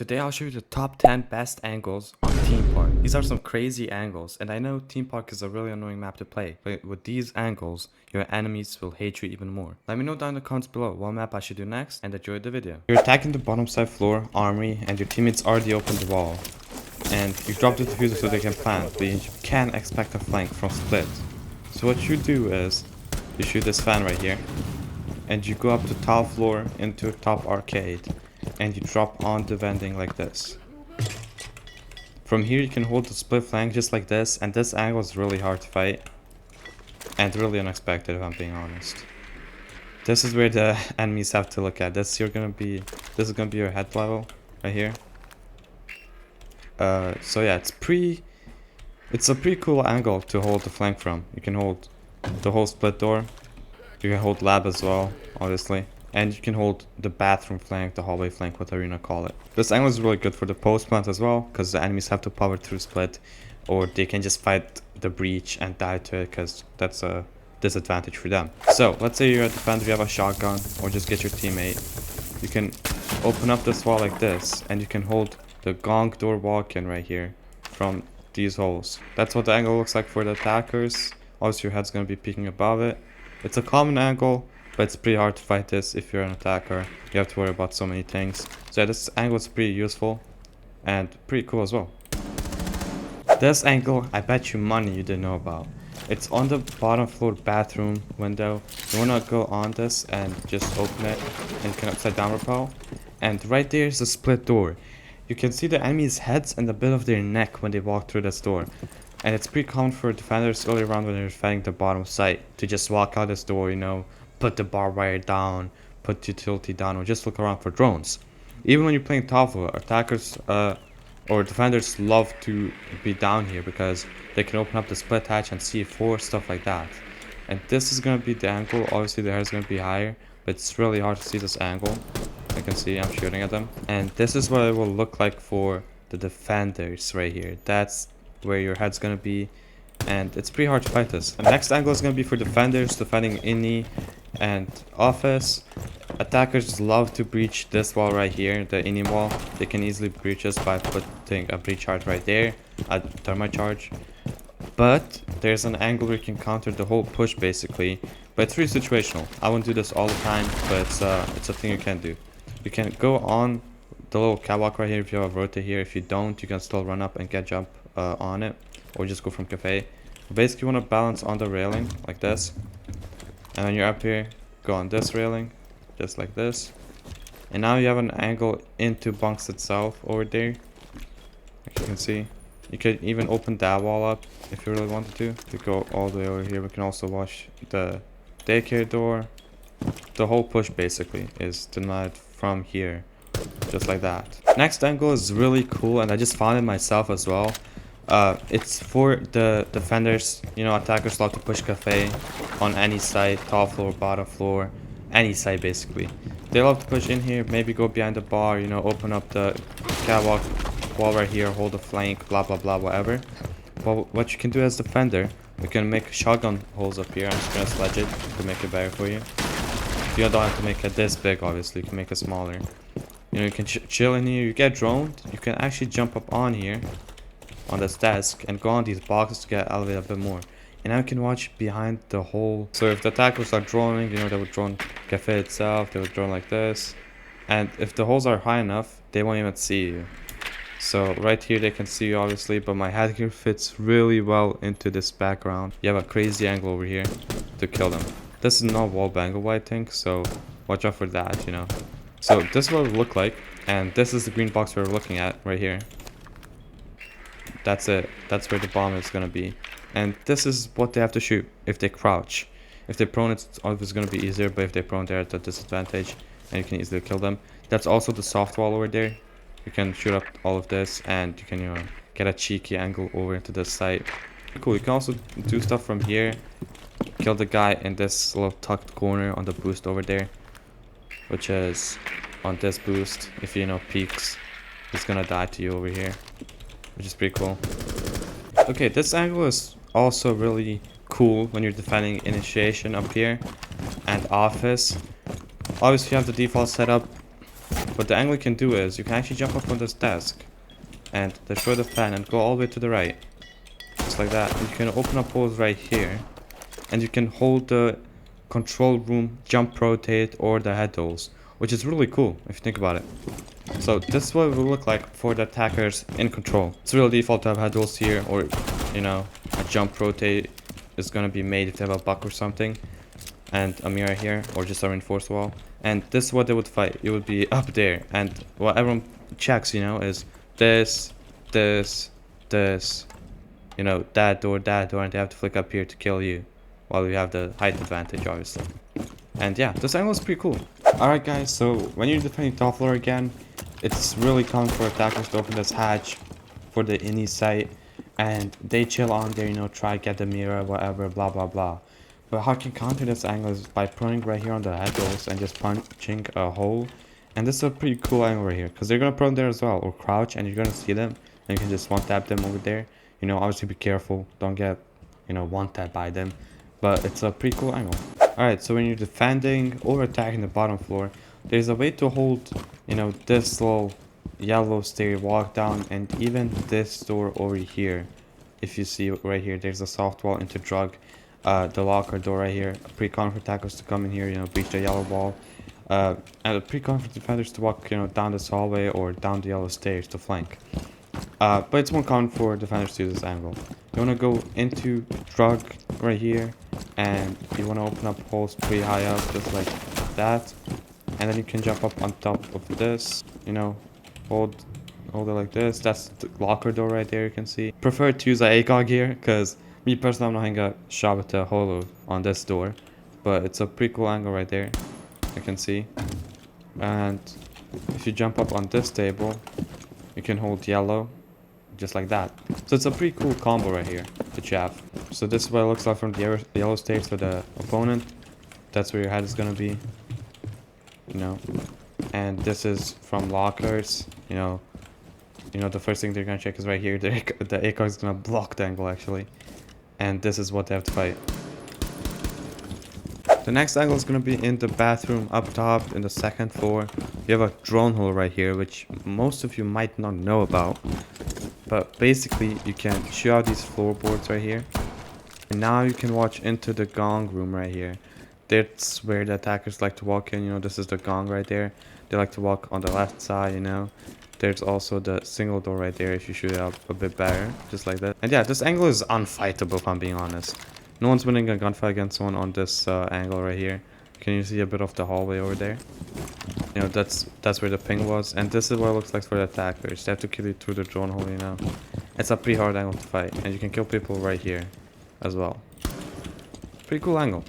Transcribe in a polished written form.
Today I'll show you the top 10 best angles on Theme Park. These are some crazy angles, and I know Theme Park is a really annoying map to play, but with these angles, your enemies will hate you even more. Let me know down in the comments below what map I should do next, and enjoy the video. You're attacking the bottom side floor, armory, and your teammates already opened the wall. And you drop the diffuser so they can plant, but you can't expect a flank from split. So what you do is, you shoot this fan right here, and you go up to top floor into top arcade, and you drop on the vending like this. From here you can hold the split flank just like this, and this angle is really hard to fight and really unexpected if I'm being honest. This is where the enemies have to look at. This is gonna be your head level right here. So yeah, it's a pretty cool angle to hold the flank from. You can hold the whole split door. You can hold lab as well, obviously. And you can hold the bathroom flank, the hallway flank, whatever you want to call it. This angle is really good for the post plant as well, because the enemies have to power through split, or they can just fight the breach and die to it, because that's a disadvantage for them. So let's say you're a defender, you have a shotgun, or just get your teammate. You can open up this wall like this, and you can hold the gong door walk-in right here from these holes. That's what the angle looks like for the attackers. Obviously your head's going to be peeking above it. It's a common angle, but it's pretty hard to fight this if you're an attacker. You have to worry about so many things. So yeah, this angle is pretty useful and pretty cool as well. This angle, I bet you money you didn't know about. It's on the bottom floor bathroom window. You want to go on this and just open it, and you can upside down rappel. And right there is a split door. You can see the enemy's heads and the bit of their neck when they walk through this door. And it's pretty common for defenders early around when they're defending the bottom site to just walk out this door, you know, put the barbed wire down, put utility down, or just look around for drones. Even when you're playing top floor, attackers or defenders love to be down here because they can open up the split hatch and C4, stuff like that. And this is going to be the angle. Obviously the hair is going to be higher, but it's really hard to see this angle. You can see I'm shooting at them. And this is what it will look like for the defenders right here. That's where your head's going to be. And it's pretty hard to fight this. The next angle is going to be for defenders defending ini and office. Attackers love to breach this wall right here, the ini wall. They can easily breach us by putting a breach charge right there, a thermite charge. But there's an angle where you can counter the whole push basically. But it's really situational. I won't do this all the time, but it's a thing you can do. You can go on the little catwalk right here if you have a rota here. If you don't, you can still run up and get jump on it, or just go from cafe. Basically you want to balance on the railing like this, and when you're up here, go on this railing just like this, and now you have an angle into bunks itself over there. Like you can see, you could even open that wall up if you really wanted to go all the way over here. We can also watch the daycare door. The whole push basically is denied from here, just like that. Next angle is really cool, and I just found it myself as well. It's for the defenders. You know, attackers love to push cafe on any side, top floor, bottom floor, any side basically. They love to push in here, maybe go behind the bar, you know, open up the catwalk wall right here, hold the flank, blah blah blah, whatever. But what you can do as defender, you can make shotgun holes up here. I'm just gonna sledge it to make it better for you. You don't have to make it this big, obviously. You can make it smaller. You know, you can chill in here. You get droned. You can actually jump up on here, on this desk, and go on these boxes to get elevated a bit more. And now you can watch behind the hole. So if the attackers are droning, you know, they would drone cafe itself. They would drone like this. And if the holes are high enough, they won't even see you. So right here they can see you obviously, but my headgear fits really well into this background. You have a crazy angle over here to kill them. This is not wall bangle, I think, so watch out for that, you know. So this is what it would look like, and this is the green box we're looking at right here. That's it. That's where the bomb is going to be. And this is what they have to shoot if they crouch. If they prone, it's obviously going to be easier, but if they prone, they're at a disadvantage, and you can easily kill them. That's also the soft wall over there. You can shoot up all of this, and you can, you know, get a cheeky angle over into this side. Cool. You can also do stuff from here. Kill the guy in this little tucked corner on the boost over there, which is on this boost. If you know peeks, he's gonna die to you over here, which is pretty cool. Okay, this angle is also really cool when you're defending initiation up here and office. Obviously you have the default setup, what the angle you can do is you can actually jump up on this desk and destroy the fan and go all the way to the right. Just like that. And you can open up holes right here. And you can hold the control room, jump, rotate, or the head holes, which is really cool if you think about it. So this is what it will look like for the attackers in control. It's really default to have head holes here, or you know, a jump rotate is gonna be made if they have a buck or something, and a mirror here, or just a reinforced wall. And this is what they would fight. It would be up there, and what everyone checks, you know, is this, this, this, you know, that door, and they have to flick up here to kill you, while you have the height advantage, obviously. And yeah, this angle is pretty cool. Alright guys, so when you're defending top floor again, it's really common for attackers to open this hatch for the ini site, and they chill on there, you know, try get the mirror, whatever, blah blah blah. But how you can counter this angle is by prone right here on the head holes and just punching a hole. And this is a pretty cool angle right here, because they're gonna prone there as well, or crouch, and you're gonna see them, and you can just one tap them over there. You know, obviously be careful, don't get, you know, one tap by them, but it's a pretty cool angle. Alright, so when you're defending or attacking the bottom floor, there's a way to hold, you know, this little yellow stair walk down, and even this door over here. If you see right here, there's a soft wall into drug. The locker door right here, a pre-con for attackers to come in here, you know, breach the yellow wall. And a pre-con for defenders to walk, you know, down this hallway or down the yellow stairs to flank. But it's more common for defenders to use this angle. You want to go into drug right here, and you want to open up holes pretty high up, just like that. And then you can jump up on top of this, you know, hold it like this. That's the locker door right there, you can see. Prefer to use a ACOG here, because me personally, I'm not having a shot with the holo on this door. But it's a pretty cool angle right there, you can see. And if you jump up on this table, you can hold yellow, just like that. So it's a pretty cool combo right here that you have. So this is what it looks like from the yellow stairs for the opponent. That's where your head is gonna be, you know. And this is from lockers, you know. The first thing they're gonna check is right here. The ACOG is gonna block the angle actually. And this is what they have to fight. The next angle is going to be in the bathroom up top in the second floor. You have a drone hole right here, which most of you might not know about. But basically, you can shoot out these floorboards right here. And now you can watch into the gong room right here. That's where the attackers like to walk in. You know, this is the gong right there. They like to walk on the left side, you know. There's also the single door right there if you shoot it up a bit better, just like that. And yeah, this angle is unfightable if I'm being honest. No one's winning a gunfight against someone on this angle right here. Can you see a bit of the hallway over there? You know, that's where the ping was. And this is what it looks like for the attackers. They have to kill you through the drone hole, you know. It's a pretty hard angle to fight. And you can kill people right here as well. Pretty cool angle.